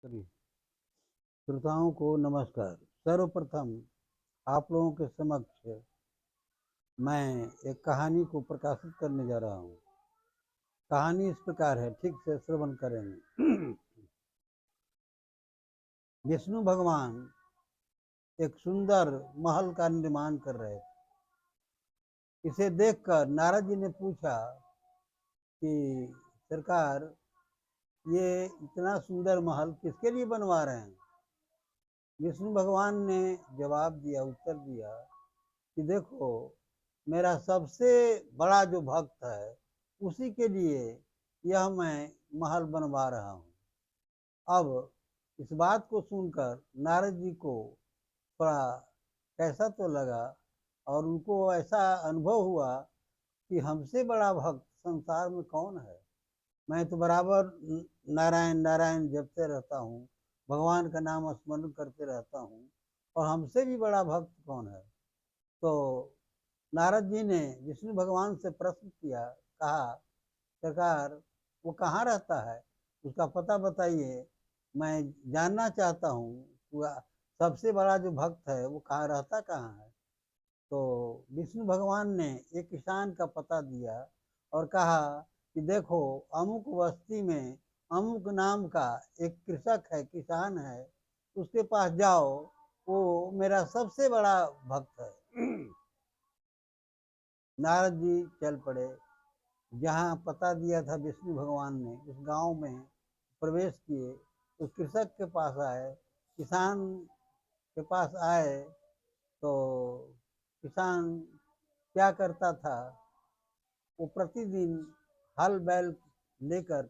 सभी श्रोताओं को नमस्कार। सर्वप्रथम आप लोगों के समक्ष मैं एक कहानी को प्रकाशित करने जा रहा हूँ। कहानी इस प्रकार है, ठीक से श्रवण करेंगे। विष्णु भगवान एक सुंदर महल का निर्माण कर रहे थे। इसे देखकर नारद जी ने पूछा कि सरकार, ये इतना सुंदर महल किसके लिए बनवा रहे हैं? विष्णु भगवान ने जवाब दिया, उत्तर दिया कि देखो, मेरा सबसे बड़ा जो भक्त है उसी के लिए यह मैं महल बनवा रहा हूँ। अब इस बात को सुनकर नारद जी को थोड़ा कैसा तो लगा और उनको ऐसा अनुभव हुआ कि हमसे बड़ा भक्त संसार में कौन है। मैं तो बराबर नारायण नारायण जपते रहता हूँ, भगवान का नाम स्मरण करते रहता हूँ, और हमसे भी बड़ा भक्त कौन है। तो नारद जी ने विष्णु भगवान से प्रश्न किया, कहा, सरकार, वो कहाँ रहता है, उसका पता बताइए, मैं जानना चाहता हूँ सबसे बड़ा जो भक्त है वो कहाँ रहता, कहाँ है। तो विष्णु भगवान ने एक किसान का पता दिया और कहा कि देखो, अमुक बस्ती में अमुक नाम का एक कृषक है, किसान है, उसके पास जाओ, वो मेरा सबसे बड़ा भक्त है। नारद जी चल पड़े। जहाँ पता दिया था विष्णु भगवान ने, उस गांव में प्रवेश किए। उस कृषक के पास आए, किसान के पास आए। तो किसान क्या करता था, वो प्रतिदिन हल बैल लेकर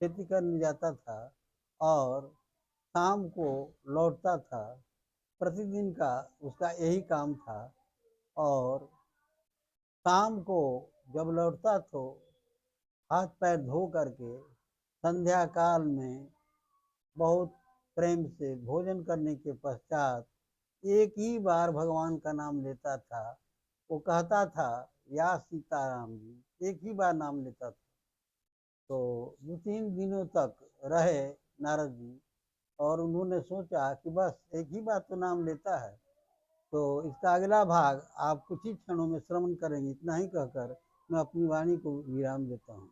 खेती करने जाता था और शाम को लौटता था। प्रतिदिन का उसका यही काम था। और शाम को जब लौटता तो हाथ पैर धो करके संध्या काल में बहुत प्रेम से भोजन करने के पश्चात एक ही बार भगवान का नाम लेता था। वो कहता था, या सीताराम जी, एक ही बार नाम लेता था। तो 2-3 दिनों तक रहे नारद जी, और उन्होंने सोचा कि बस एक ही बार तो नाम लेता है। तो इसका अगला भाग आप कुछ ही क्षणों में श्रवण करेंगे। इतना ही कहकर मैं अपनी वाणी को विराम देता हूँ।